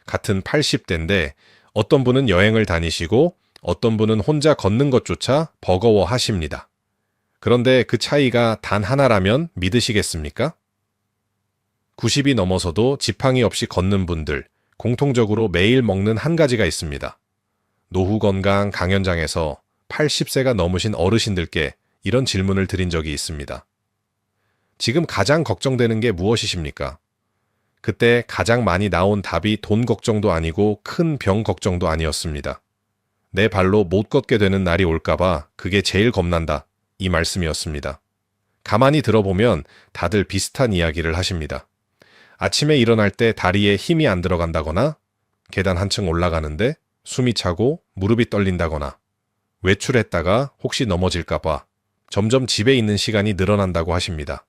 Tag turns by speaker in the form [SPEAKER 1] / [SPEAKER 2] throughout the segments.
[SPEAKER 1] 같은 80대인데 어떤 분은 여행을 다니시고 어떤 분은 혼자 걷는 것조차 버거워하십니다. 그런데 그 차이가 단 하나라면 믿으시겠습니까? 90이 넘어서도 지팡이 없이 걷는 분들, 공통적으로 매일 먹는 한 가지가 있습니다. 노후건강 강연장에서 80세가 넘으신 어르신들께 이런 질문을 드린 적이 있습니다. 지금 가장 걱정되는 게 무엇이십니까? 그때 가장 많이 나온 답이 돈 걱정도 아니고 큰 병 걱정도 아니었습니다. 내 발로 못 걷게 되는 날이 올까봐 그게 제일 겁난다. 이 말씀이었습니다. 가만히 들어보면 다들 비슷한 이야기를 하십니다. 아침에 일어날 때 다리에 힘이 안 들어간다거나 계단 한층 올라가는데 숨이 차고 무릎이 떨린다거나 외출했다가 혹시 넘어질까봐 점점 집에 있는 시간이 늘어난다고 하십니다.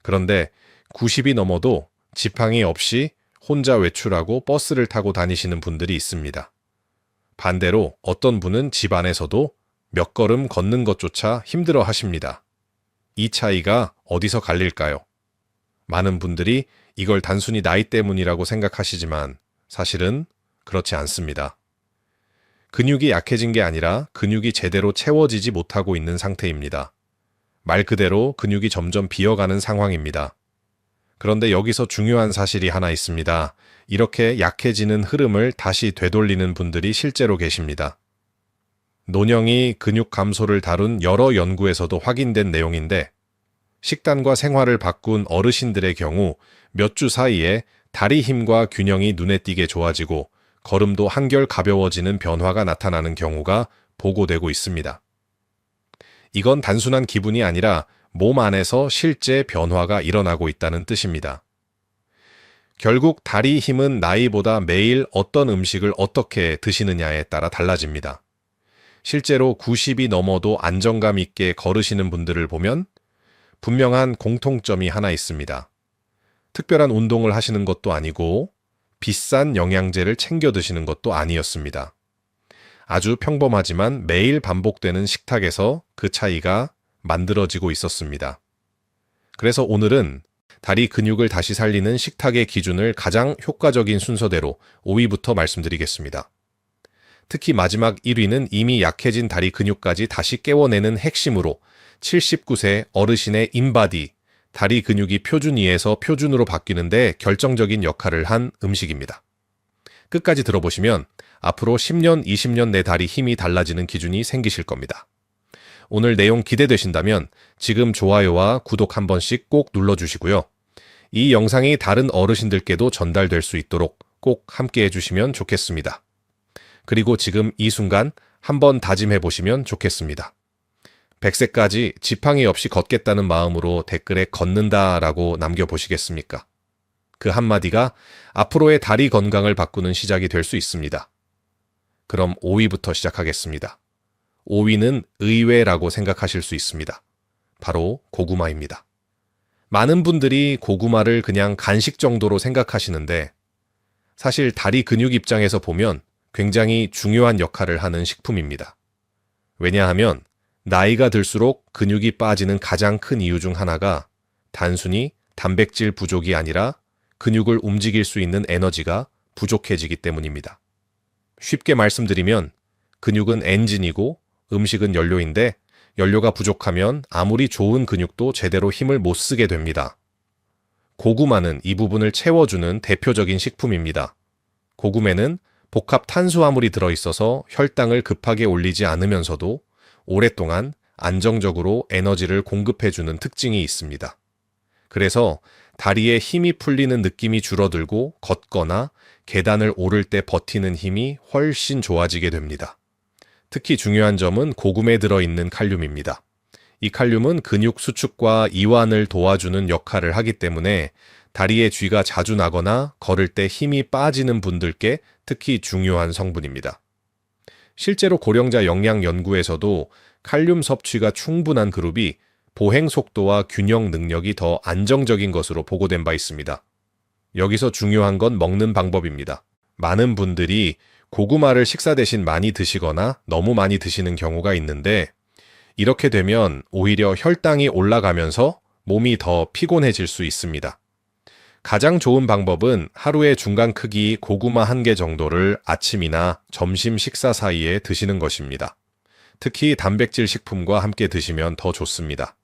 [SPEAKER 1] 그런데 90이 넘어도 지팡이 없이 혼자 외출하고 버스를 타고 다니시는 분들이 있습니다. 반대로 어떤 분은 집 안에서도 몇 걸음 걷는 것조차 힘들어 하십니다. 이 차이가 어디서 갈릴까요? 많은 분들이 이걸 단순히 나이 때문이라고 생각하시지만 사실은 그렇지 않습니다. 근육이 약해진 게 아니라 근육이 제대로 채워지지 못하고 있는 상태입니다. 말 그대로 근육이 점점 비어가는 상황입니다. 그런데 여기서 중요한 사실이 하나 있습니다. 이렇게 약해지는 흐름을 다시 되돌리는 분들이 실제로 계십니다. 노령이 근육 감소를 다룬 여러 연구에서도 확인된 내용인데 식단과 생활을 바꾼 어르신들의 경우 몇 주 사이에 다리 힘과 균형이 눈에 띄게 좋아지고 걸음도 한결 가벼워지는 변화가 나타나는 경우가 보고되고 있습니다. 이건 단순한 기분이 아니라 몸 안에서 실제 변화가 일어나고 있다는 뜻입니다. 결국 다리 힘은 나이보다 매일 어떤 음식을 어떻게 드시느냐에 따라 달라집니다. 실제로 90이 넘어도 안정감 있게 걸으시는 분들을 보면 분명한 공통점이 하나 있습니다. 특별한 운동을 하시는 것도 아니고 비싼 영양제를 챙겨 드시는 것도 아니었습니다. 아주 평범하지만 매일 반복되는 식탁에서 그 차이가 만들어지고 있었습니다. 그래서 오늘은 다리 근육을 다시 살리는 식탁의 기준을 가장 효과적인 순서대로 5위부터 말씀드리겠습니다. 특히 마지막 1위는 이미 약해진 다리 근육까지 다시 깨워내는 핵심으로 79세 어르신의 인바디, 다리 근육이 표준 2에서 표준으로 바뀌는데 결정적인 역할을 한 음식입니다. 끝까지 들어보시면 앞으로 10년, 20년 내 다리 힘이 달라지는 기준이 생기실 겁니다. 오늘 내용 기대되신다면 지금 좋아요와 구독 한 번씩 꼭 눌러주시고요. 이 영상이 다른 어르신들께도 전달될 수 있도록 꼭 함께 해주시면 좋겠습니다. 그리고 지금 이 순간 한번 다짐해 보시면 좋겠습니다. 100세까지 지팡이 없이 걷겠다는 마음으로 댓글에 걷는다라고 남겨보시겠습니까? 그 한마디가 앞으로의 다리 건강을 바꾸는 시작이 될 수 있습니다. 그럼 5위부터 시작하겠습니다. 5위는 의외라고 생각하실 수 있습니다. 바로 고구마입니다. 많은 분들이 고구마를 그냥 간식 정도로 생각하시는데 사실 다리 근육 입장에서 보면 굉장히 중요한 역할을 하는 식품입니다. 왜냐하면 나이가 들수록 근육이 빠지는 가장 큰 이유 중 하나가 단순히 단백질 부족이 아니라 근육을 움직일 수 있는 에너지가 부족해지기 때문입니다. 쉽게 말씀드리면 근육은 엔진이고 음식은 연료인데 연료가 부족하면 아무리 좋은 근육도 제대로 힘을 못 쓰게 됩니다. 고구마는 이 부분을 채워주는 대표적인 식품입니다. 고구마는 복합 탄수화물이 들어있어서 혈당을 급하게 올리지 않으면서도 오랫동안 안정적으로 에너지를 공급해주는 특징이 있습니다. 그래서 다리에 힘이 풀리는 느낌이 줄어들고 걷거나 계단을 오를 때 버티는 힘이 훨씬 좋아지게 됩니다. 특히 중요한 점은 고구마에 들어있는 칼륨입니다. 이 칼륨은 근육 수축과 이완을 도와주는 역할을 하기 때문에 다리에 쥐가 자주 나거나 걸을 때 힘이 빠지는 분들께 특히 중요한 성분입니다. 실제로 고령자 영양 연구에서도 칼륨 섭취가 충분한 그룹이 보행 속도와 균형 능력이 더 안정적인 것으로 보고된 바 있습니다. 여기서 중요한 건 먹는 방법입니다. 많은 분들이 고구마를 식사 대신 많이 드시거나 너무 많이 드시는 경우가 있는데 이렇게 되면 오히려 혈당이 올라가면서 몸이 더 피곤해질 수 있습니다. 가장 좋은 방법은 하루의 중간 크기 고구마 1개 정도를 아침이나 점심 식사 사이에 드시는 것입니다. 특히 단백질 식품과 함께 드시면 더 좋습니다.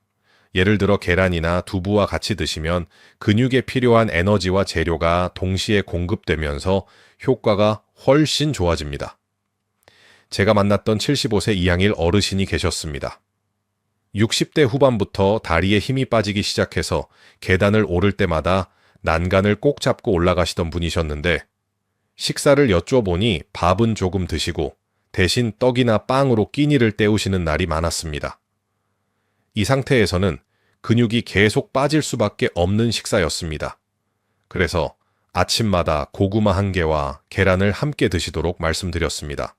[SPEAKER 1] 예를 들어 계란이나 두부와 같이 드시면 근육에 필요한 에너지와 재료가 동시에 공급되면서 효과가 훨씬 좋아집니다. 제가 만났던 75세 이항일 어르신이 계셨습니다. 60대 후반부터 다리에 힘이 빠지기 시작해서 계단을 오를 때마다 난간을 꼭 잡고 올라가시던 분이셨는데 식사를 여쭤보니 밥은 조금 드시고 대신 떡이나 빵으로 끼니를 때우시는 날이 많았습니다. 이 상태에서는 근육이 계속 빠질 수밖에 없는 식사였습니다. 그래서 아침마다 고구마 1개와 계란을 함께 드시도록 말씀드렸습니다.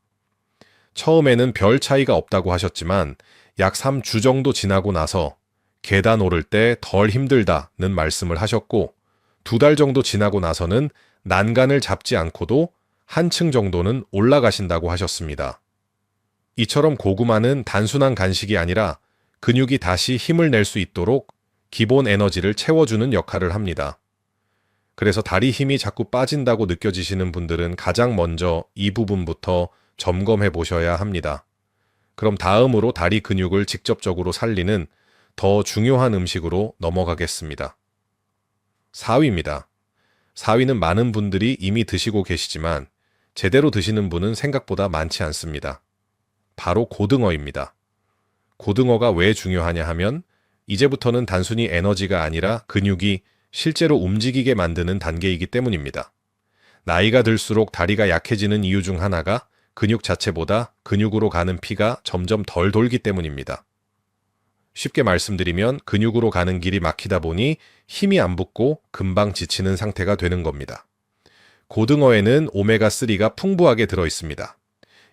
[SPEAKER 1] 처음에는 별 차이가 없다고 하셨지만 약 3주 정도 지나고 나서 계단 오를 때 덜 힘들다는 말씀을 하셨고 2달 정도 지나고 나서는 난간을 잡지 않고도 한층 정도는 올라가신다고 하셨습니다. 이처럼 고구마는 단순한 간식이 아니라 근육이 다시 힘을 낼 수 있도록 기본 에너지를 채워주는 역할을 합니다. 그래서 다리 힘이 자꾸 빠진다고 느껴지시는 분들은 가장 먼저 이 부분부터 점검해 보셔야 합니다. 그럼 다음으로 다리 근육을 직접적으로 살리는 더 중요한 음식으로 넘어가겠습니다. 사위입니다. 사위는 많은 분들이 이미 드시고 계시지만 제대로 드시는 분은 생각보다 많지 않습니다. 바로 고등어입니다. 고등어가 왜 중요하냐 하면 이제부터는 단순히 에너지가 아니라 근육이 실제로 움직이게 만드는 단계이기 때문입니다. 나이가 들수록 다리가 약해지는 이유 중 하나가 근육 자체보다 근육으로 가는 피가 점점 덜 돌기 때문입니다. 쉽게 말씀드리면 근육으로 가는 길이 막히다 보니 힘이 안 붙고 금방 지치는 상태가 되는 겁니다. 고등어에는 오메가3가 풍부하게 들어 있습니다.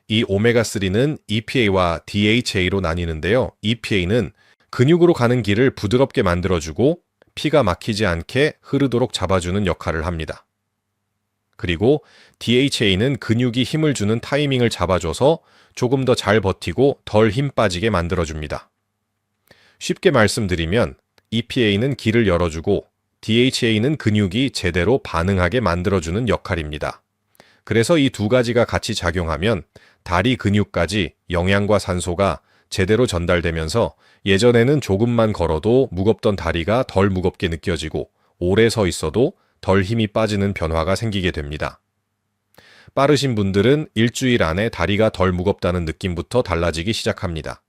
[SPEAKER 1] 이 오메가3는 EPA와 DHA로 나뉘는데요. EPA는 근육으로 가는 길을 부드럽게 만들어주고 피가 막히지 않게 흐르도록 잡아주는 역할을 합니다. 그리고 DHA는 근육이 힘을 주는 타이밍을 잡아줘서 조금 더 잘 버티고 덜 힘 빠지게 만들어줍니다. 쉽게 말씀드리면 EPA는 길을 열어주고 DHA는 근육이 제대로 반응하게 만들어주는 역할입니다. 그래서 이 두 가지가 같이 작용하면 다리 근육까지 영양과 산소가 제대로 전달되면서 예전에는 조금만 걸어도 무겁던 다리가 덜 무겁게 느껴지고 오래 서 있어도 덜 힘이 빠지는 변화가 생기게 됩니다. 빠르신 분들은 일주일 안에 다리가 덜 무겁다는 느낌부터 달라지기 시작합니다.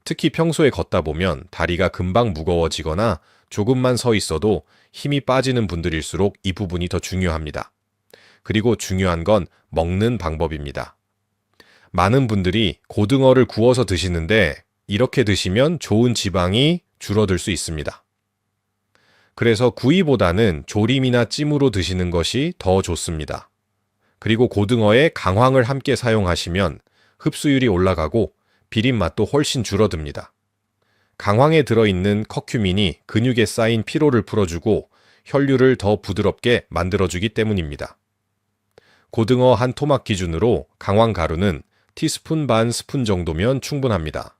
[SPEAKER 1] 특히 평소에 걷다 보면 다리가 금방 무거워지거나 조금만 서 있어도 힘이 빠지는 분들일수록 이 부분이 더 중요합니다. 그리고 중요한 건 먹는 방법입니다. 많은 분들이 고등어를 구워서 드시는데 이렇게 드시면 좋은 지방이 줄어들 수 있습니다. 그래서 구이보다는 조림이나 찜으로 드시는 것이 더 좋습니다. 그리고 고등어에 강황을 함께 사용하시면 흡수율이 올라가고 비린 맛도 훨씬 줄어듭니다. 강황에 들어있는 커큐민이 근육에 쌓인 피로를 풀어주고 혈류를 더 부드럽게 만들어주기 때문입니다. 고등어 한 토막 기준으로 강황 가루는 티스푼 반 스푼 정도면 충분합니다.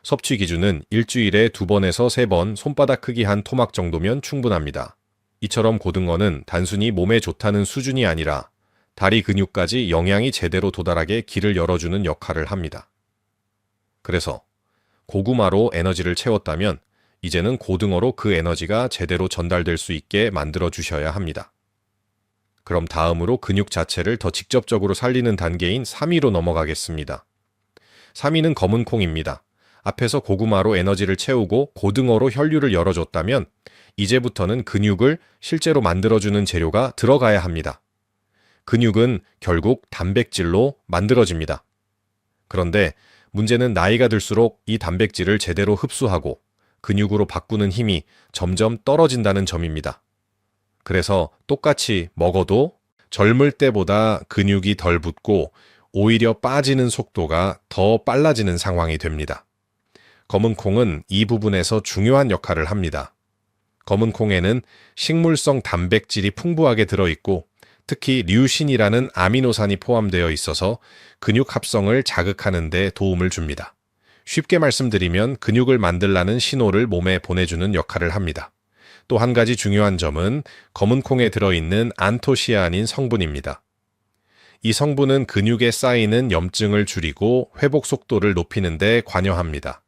[SPEAKER 1] 섭취 기준은 일주일에 2번에서 3번 손바닥 크기 한 토막 정도면 충분합니다. 이처럼 고등어는 단순히 몸에 좋다는 수준이 아니라 다리 근육까지 영양이 제대로 도달하게 길을 열어주는 역할을 합니다. 그래서 고구마로 에너지를 채웠다면 이제는 고등어로 그 에너지가 제대로 전달될 수 있게 만들어 주셔야 합니다. 그럼 다음으로 근육 자체를 더 직접적으로 살리는 단계인 3위로 넘어가겠습니다. 3위는 검은 콩입니다. 앞에서 고구마로 에너지를 채우고 고등어로 혈류를 열어줬다면 이제부터는 근육을 실제로 만들어주는 재료가 들어가야 합니다. 근육은 결국 단백질로 만들어집니다. 그런데 문제는 나이가 들수록 이 단백질을 제대로 흡수하고 근육으로 바꾸는 힘이 점점 떨어진다는 점입니다. 그래서 똑같이 먹어도 젊을 때보다 근육이 덜 붙고 오히려 빠지는 속도가 더 빨라지는 상황이 됩니다. 검은 콩은 이 부분에서 중요한 역할을 합니다. 검은 콩에는 식물성 단백질이 풍부하게 들어있고 특히 류신이라는 아미노산이 포함되어 있어서 근육 합성을 자극하는 데 도움을 줍니다. 쉽게 말씀드리면 근육을 만들라는 신호를 몸에 보내주는 역할을 합니다. 또 한 가지 중요한 점은 검은 콩에 들어있는 안토시아닌 성분입니다. 이 성분은 근육에 쌓이는 염증을 줄이고 회복 속도를 높이는 데 관여합니다.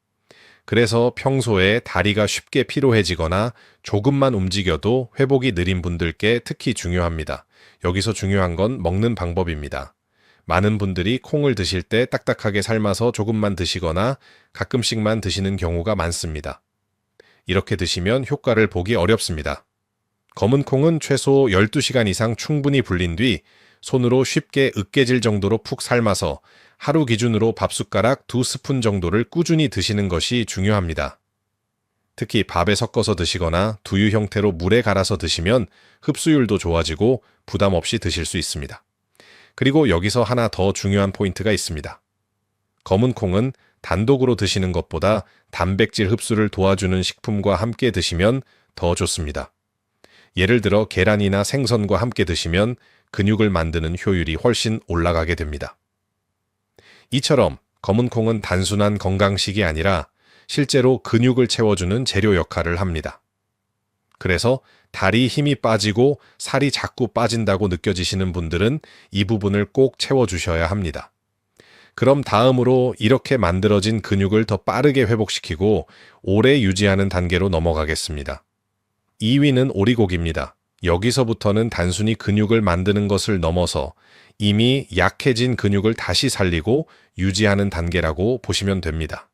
[SPEAKER 1] 그래서 평소에 다리가 쉽게 피로해지거나 조금만 움직여도 회복이 느린 분들께 특히 중요합니다. 여기서 중요한 건 먹는 방법입니다. 많은 분들이 콩을 드실 때 딱딱하게 삶아서 조금만 드시거나 가끔씩만 드시는 경우가 많습니다. 이렇게 드시면 효과를 보기 어렵습니다. 검은 콩은 최소 12시간 이상 충분히 불린 뒤 손으로 쉽게 으깨질 정도로 푹 삶아서 하루 기준으로 밥숟가락 2스푼 정도를 꾸준히 드시는 것이 중요합니다. 특히 밥에 섞어서 드시거나 두유 형태로 물에 갈아서 드시면 흡수율도 좋아지고 부담 없이 드실 수 있습니다. 그리고 여기서 하나 더 중요한 포인트가 있습니다. 검은 콩은 단독으로 드시는 것보다 단백질 흡수를 도와주는 식품과 함께 드시면 더 좋습니다. 예를 들어 계란이나 생선과 함께 드시면 근육을 만드는 효율이 훨씬 올라가게 됩니다. 이처럼 검은 콩은 단순한 건강식이 아니라 실제로 근육을 채워주는 재료 역할을 합니다. 그래서 다리 힘이 빠지고 살이 자꾸 빠진다고 느껴지시는 분들은 이 부분을 꼭 채워주셔야 합니다. 그럼 다음으로 이렇게 만들어진 근육을 더 빠르게 회복시키고 오래 유지하는 단계로 넘어가겠습니다. 2위는 오리고기입니다. 여기서부터는 단순히 근육을 만드는 것을 넘어서 이미 약해진 근육을 다시 살리고 유지하는 단계라고 보시면 됩니다.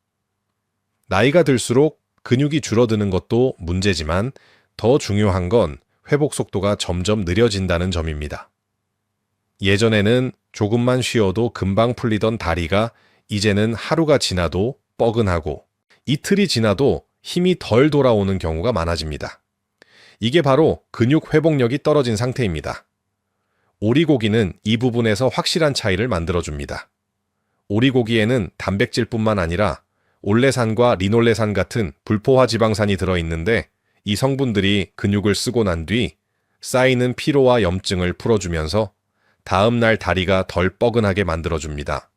[SPEAKER 1] 나이가 들수록 근육이 줄어드는 것도 문제지만 더 중요한 건 회복 속도가 점점 느려진다는 점입니다. 예전에는 조금만 쉬어도 금방 풀리던 다리가 이제는 하루가 지나도 뻐근하고 이틀이 지나도 힘이 덜 돌아오는 경우가 많아집니다. 이게 바로 근육 회복력이 떨어진 상태입니다. 오리고기는 이 부분에서 확실한 차이를 만들어줍니다. 오리고기에는 단백질뿐만 아니라 올레산과 리놀레산 같은 불포화 지방산이 들어있는데 이 성분들이 근육을 쓰고 난 뒤 쌓이는 피로와 염증을 풀어주면서 다음날 다리가 덜 뻐근하게 만들어줍니다.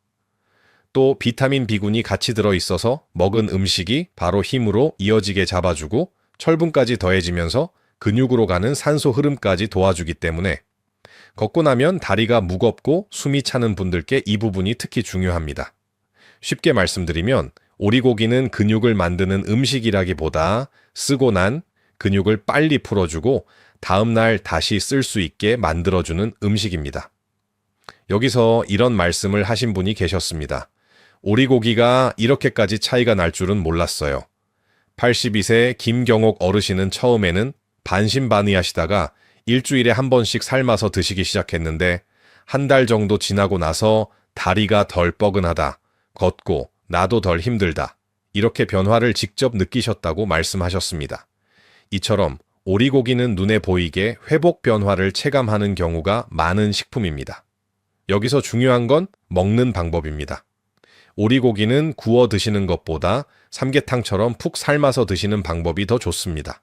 [SPEAKER 1] 또 비타민 B군이 같이 들어있어서 먹은 음식이 바로 힘으로 이어지게 잡아주고 철분까지 더해지면서 근육으로 가는 산소 흐름까지 도와주기 때문에 걷고 나면 다리가 무겁고 숨이 차는 분들께 이 부분이 특히 중요합니다. 쉽게 말씀드리면 오리고기는 근육을 만드는 음식이라기보다 쓰고 난 근육을 빨리 풀어주고 다음날 다시 쓸 수 있게 만들어주는 음식입니다. 여기서 이런 말씀을 하신 분이 계셨습니다. 오리고기가 이렇게까지 차이가 날 줄은 몰랐어요. 82세 김경옥 어르신은 처음에는 반신반의하시다가 일주일에 한 번씩 삶아서 드시기 시작했는데 한 달 정도 지나고 나서 다리가 덜 뻐근하다, 걷고 나도 덜 힘들다, 이렇게 변화를 직접 느끼셨다고 말씀하셨습니다. 이처럼 오리고기는 눈에 보이게 회복 변화를 체감하는 경우가 많은 식품입니다. 여기서 중요한 건 먹는 방법입니다. 오리고기는 구워 드시는 것보다 삼계탕처럼 푹 삶아서 드시는 방법이 더 좋습니다.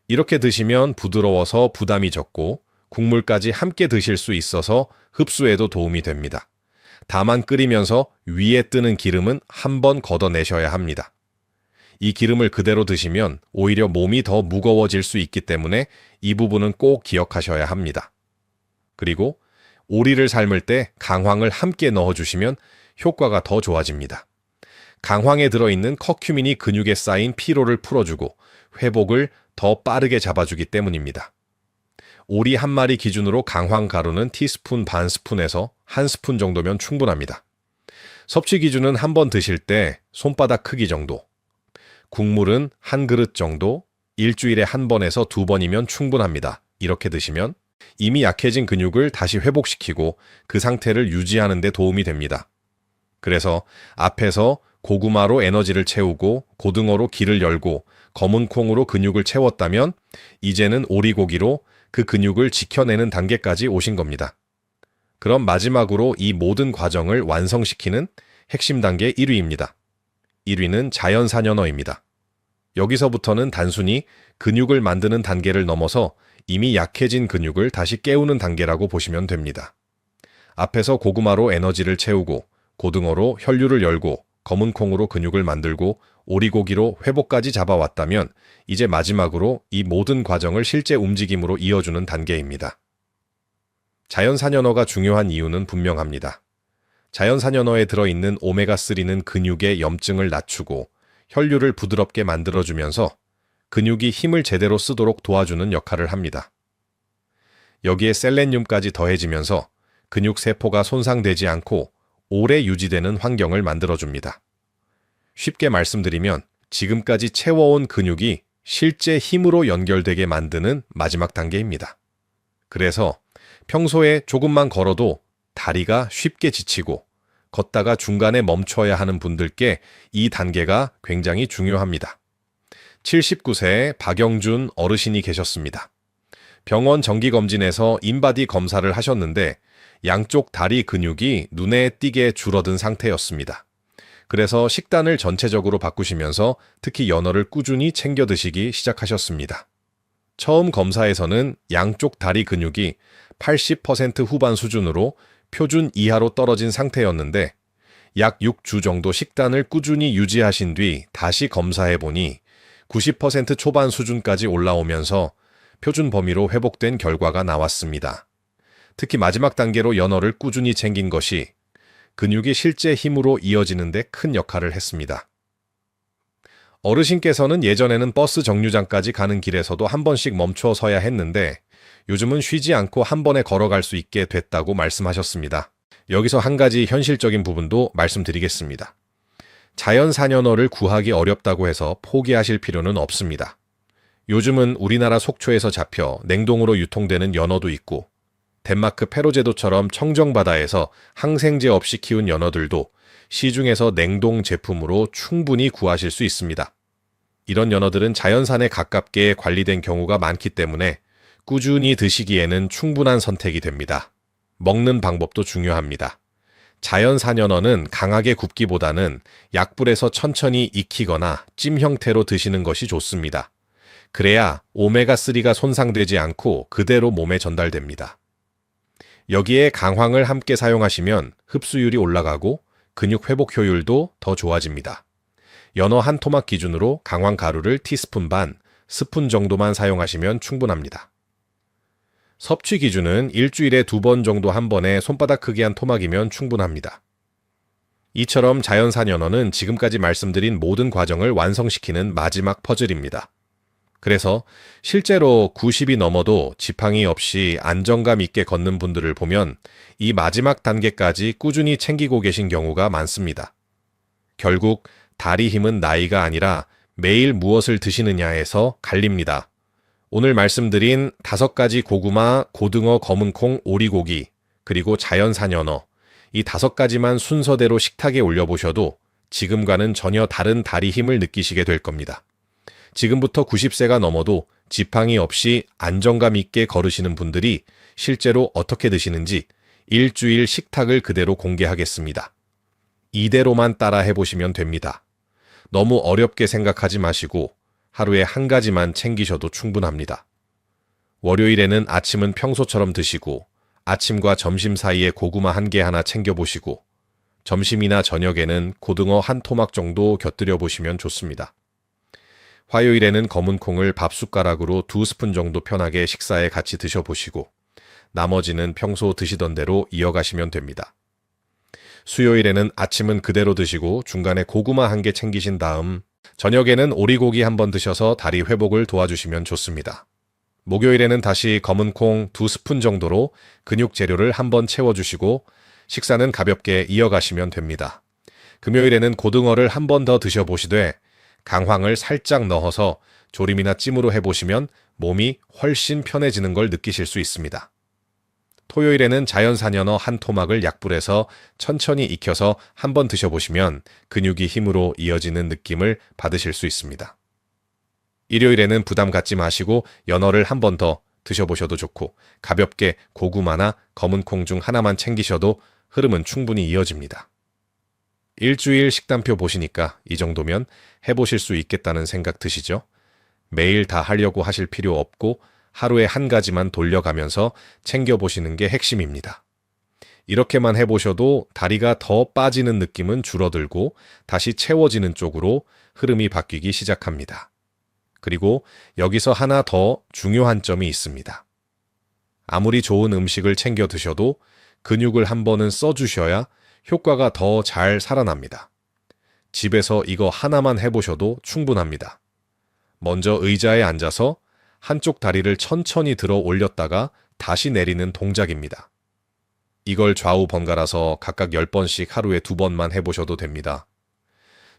[SPEAKER 1] 이렇게 드시면 부드러워서 부담이 적고 국물까지 함께 드실 수 있어서 흡수에도 도움이 됩니다. 다만 끓이면서 위에 뜨는 기름은 한번 걷어내셔야 합니다. 이 기름을 그대로 드시면 오히려 몸이 더 무거워질 수 있기 때문에 이 부분은 꼭 기억하셔야 합니다. 그리고 오리를 삶을 때 강황을 함께 넣어주시면 효과가 더 좋아집니다. 강황에 들어있는 커큐민이 근육에 쌓인 피로를 풀어주고 회복을 더 빠르게 잡아주기 때문입니다. 오리 한 마리 기준으로 강황 가루는 티스푼 반 스푼에서 한 스푼 정도면 충분합니다. 섭취 기준은 한 번 드실 때 손바닥 크기 정도, 국물은 한 그릇 정도, 일주일에 한 번에서 두 번이면 충분합니다. 이렇게 드시면 이미 약해진 근육을 다시 회복시키고 그 상태를 유지하는 데 도움이 됩니다. 그래서 앞에서 고구마로 에너지를 채우고 고등어로 기를 열고 검은 콩으로 근육을 채웠다면 이제는 오리고기로 그 근육을 지켜내는 단계까지 오신 겁니다. 그럼 마지막으로 이 모든 과정을 완성시키는 핵심 단계 1위입니다. 1위는 자연산연어입니다. 여기서부터는 단순히 근육을 만드는 단계를 넘어서 이미 약해진 근육을 다시 깨우는 단계라고 보시면 됩니다. 앞에서 고구마로 에너지를 채우고 고등어로 혈류를 열고 검은 콩으로 근육을 만들고 오리고기로 회복까지 잡아왔다면 이제 마지막으로 이 모든 과정을 실제 움직임으로 이어주는 단계입니다. 자연산연어가 중요한 이유는 분명합니다. 자연산연어에 들어있는 오메가3는 근육의 염증을 낮추고 혈류를 부드럽게 만들어주면서 근육이 힘을 제대로 쓰도록 도와주는 역할을 합니다. 여기에 셀레늄까지 더해지면서 근육 세포가 손상되지 않고 오래 유지되는 환경을 만들어줍니다. 쉽게 말씀드리면 지금까지 채워온 근육이 실제 힘으로 연결되게 만드는 마지막 단계입니다. 그래서 평소에 조금만 걸어도 다리가 쉽게 지치고 걷다가 중간에 멈춰야 하는 분들께 이 단계가 굉장히 중요합니다. 79세의 박영준 어르신이 계셨습니다. 병원 정기검진에서 인바디 검사를 하셨는데 양쪽 다리 근육이 눈에 띄게 줄어든 상태였습니다. 그래서 식단을 전체적으로 바꾸시면서 특히 연어를 꾸준히 챙겨 드시기 시작하셨습니다. 처음 검사에서는 양쪽 다리 근육이 80% 후반 수준으로 표준 이하로 떨어진 상태였는데 약 6주 정도 식단을 꾸준히 유지하신 뒤 다시 검사해보니 90% 초반 수준까지 올라오면서 표준 범위로 회복된 결과가 나왔습니다. 특히 마지막 단계로 연어를 꾸준히 챙긴 것이 근육이 실제 힘으로 이어지는 데 큰 역할을 했습니다. 어르신께서는 예전에는 버스 정류장까지 가는 길에서도 한 번씩 멈춰 서야 했는데 요즘은 쉬지 않고 한 번에 걸어갈 수 있게 됐다고 말씀하셨습니다. 여기서 한 가지 현실적인 부분도 말씀드리겠습니다. 자연산연어를 구하기 어렵다고 해서 포기하실 필요는 없습니다. 요즘은 우리나라 속초에서 잡혀 냉동으로 유통되는 연어도 있고 덴마크 페로제도처럼 청정바다에서 항생제 없이 키운 연어들도 시중에서 냉동 제품으로 충분히 구하실 수 있습니다. 이런 연어들은 자연산에 가깝게 관리된 경우가 많기 때문에 꾸준히 드시기에는 충분한 선택이 됩니다. 먹는 방법도 중요합니다. 자연산 연어는 강하게 굽기보다는 약불에서 천천히 익히거나 찜 형태로 드시는 것이 좋습니다. 그래야 오메가3가 손상되지 않고 그대로 몸에 전달됩니다. 여기에 강황을 함께 사용하시면 흡수율이 올라가고 근육 회복 효율도 더 좋아집니다. 연어 한 토막 기준으로 강황 가루를 티스푼 반, 스푼 정도만 사용하시면 충분합니다. 섭취 기준은 일주일에 2번 정도 한 번에 손바닥 크기 한 토막이면 충분합니다. 이처럼 자연산 연어는 지금까지 말씀드린 모든 과정을 완성시키는 마지막 퍼즐입니다. 그래서 실제로 90이 넘어도 지팡이 없이 안정감 있게 걷는 분들을 보면 이 마지막 단계까지 꾸준히 챙기고 계신 경우가 많습니다. 결국 다리 힘은 나이가 아니라 매일 무엇을 드시느냐에서 갈립니다. 오늘 말씀드린 5가지 고구마, 고등어, 검은콩, 오리고기, 그리고 자연산 연어, 이 5가지만 순서대로 식탁에 올려보셔도 지금과는 전혀 다른 다리 힘을 느끼시게 될 겁니다. 지금부터 90세가 넘어도 지팡이 없이 안정감 있게 걸으시는 분들이 실제로 어떻게 드시는지 일주일 식탁을 그대로 공개하겠습니다. 이대로만 따라 해보시면 됩니다. 너무 어렵게 생각하지 마시고 하루에 한 가지만 챙기셔도 충분합니다. 월요일에는 아침은 평소처럼 드시고 아침과 점심 사이에 고구마 한 개 하나 챙겨보시고 점심이나 저녁에는 고등어 한 토막 정도 곁들여 보시면 좋습니다. 화요일에는 검은 콩을 밥 숟가락으로 2스푼 정도 편하게 식사에 같이 드셔보시고 나머지는 평소 드시던 대로 이어가시면 됩니다. 수요일에는 아침은 그대로 드시고 중간에 고구마 한 개 챙기신 다음 저녁에는 오리고기 한번 드셔서 다리 회복을 도와주시면 좋습니다. 목요일에는 다시 검은 콩 2스푼 정도로 근육 재료를 한번 채워주시고 식사는 가볍게 이어가시면 됩니다. 금요일에는 고등어를 한 번 더 드셔보시되 강황을 살짝 넣어서 조림이나 찜으로 해보시면 몸이 훨씬 편해지는 걸 느끼실 수 있습니다. 토요일에는 자연산 연어 한 토막을 약불에서 천천히 익혀서 한번 드셔보시면 근육이 힘으로 이어지는 느낌을 받으실 수 있습니다. 일요일에는 부담 갖지 마시고 연어를 한 번 더 드셔보셔도 좋고 가볍게 고구마나 검은 콩 중 하나만 챙기셔도 흐름은 충분히 이어집니다. 일주일 식단표 보시니까 이 정도면 해보실 수 있겠다는 생각 드시죠? 매일 다 하려고 하실 필요 없고 하루에 한 가지만 돌려가면서 챙겨보시는 게 핵심입니다. 이렇게만 해보셔도 다리가 더 빠지는 느낌은 줄어들고 다시 채워지는 쪽으로 흐름이 바뀌기 시작합니다. 그리고 여기서 하나 더 중요한 점이 있습니다. 아무리 좋은 음식을 챙겨 드셔도 근육을 한 번은 써주셔야 효과가 더 잘 살아납니다. 집에서 이거 하나만 해보셔도 충분합니다. 먼저 의자에 앉아서 한쪽 다리를 천천히 들어 올렸다가 다시 내리는 동작입니다. 이걸 좌우 번갈아서 각각 10번씩 하루에 2번만 해보셔도 됩니다.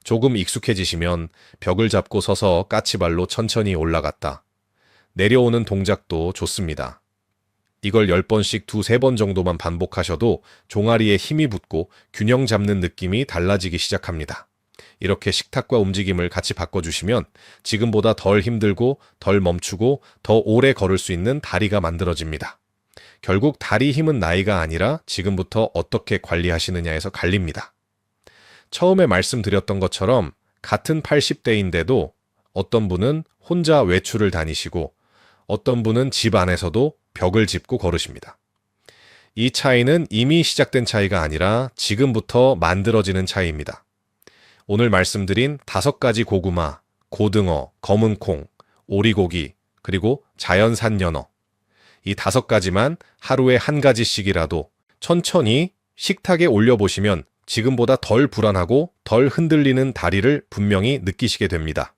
[SPEAKER 1] 조금 익숙해지시면 벽을 잡고 서서 까치발로 천천히 올라갔다 내려오는 동작도 좋습니다. 이걸 10번씩 2-3번 정도만 반복하셔도 종아리에 힘이 붙고 균형 잡는 느낌이 달라지기 시작합니다. 이렇게 식탁과 움직임을 같이 바꿔주시면 지금보다 덜 힘들고 덜 멈추고 더 오래 걸을 수 있는 다리가 만들어집니다. 결국 다리 힘은 나이가 아니라 지금부터 어떻게 관리하시느냐에서 갈립니다. 처음에 말씀드렸던 것처럼 같은 80대인데도 어떤 분은 혼자 외출을 다니시고 어떤 분은 집 안에서도 벽을 짚고 걸으십니다. 이 차이는 이미 시작된 차이가 아니라 지금부터 만들어지는 차이입니다. 오늘 말씀드린 5가지 고구마, 고등어, 검은콩, 오리고기, 그리고 자연산 연어. 이 5가지만 하루에 1가지씩이라도 천천히 식탁에 올려보시면 지금보다 덜 불안하고 덜 흔들리는 다리를 분명히 느끼시게 됩니다.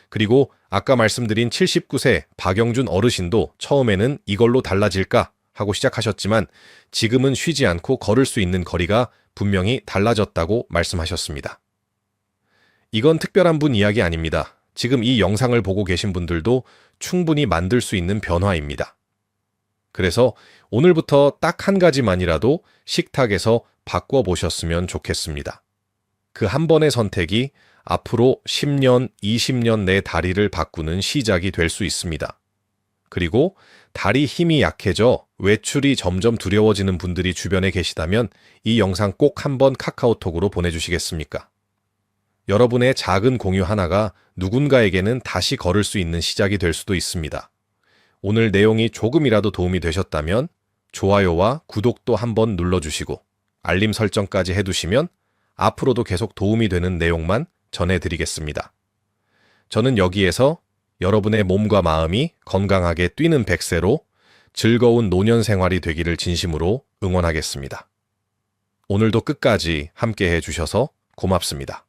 [SPEAKER 1] 그리고 아까 말씀드린 79세 박영준 어르신도 처음에는 이걸로 달라질까 하고 시작하셨지만 지금은 쉬지 않고 걸을 수 있는 거리가 분명히 달라졌다고 말씀하셨습니다. 이건 특별한 분 이야기 아닙니다. 지금 이 영상을 보고 계신 분들도 충분히 만들 수 있는 변화입니다. 그래서 오늘부터 딱 1가지만이라도 식탁에서 바꿔보셨으면 좋겠습니다. 그 한 번의 선택이 앞으로 10년, 20년 내 다리를 바꾸는 시작이 될 수 있습니다. 그리고 다리 힘이 약해져 외출이 점점 두려워지는 분들이 주변에 계시다면 이 영상 꼭 한번 카카오톡으로 보내주시겠습니까? 여러분의 작은 공유 하나가 누군가에게는 다시 걸을 수 있는 시작이 될 수도 있습니다. 오늘 내용이 조금이라도 도움이 되셨다면 좋아요와 구독도 한번 눌러주시고 알림 설정까지 해두시면 앞으로도 계속 도움이 되는 내용만 전해드리겠습니다. 저는 여기에서 여러분의 몸과 마음이 건강하게 뛰는 100세로 즐거운 노년 생활이 되기를 진심으로 응원하겠습니다. 오늘도 끝까지 함께 해주셔서 고맙습니다.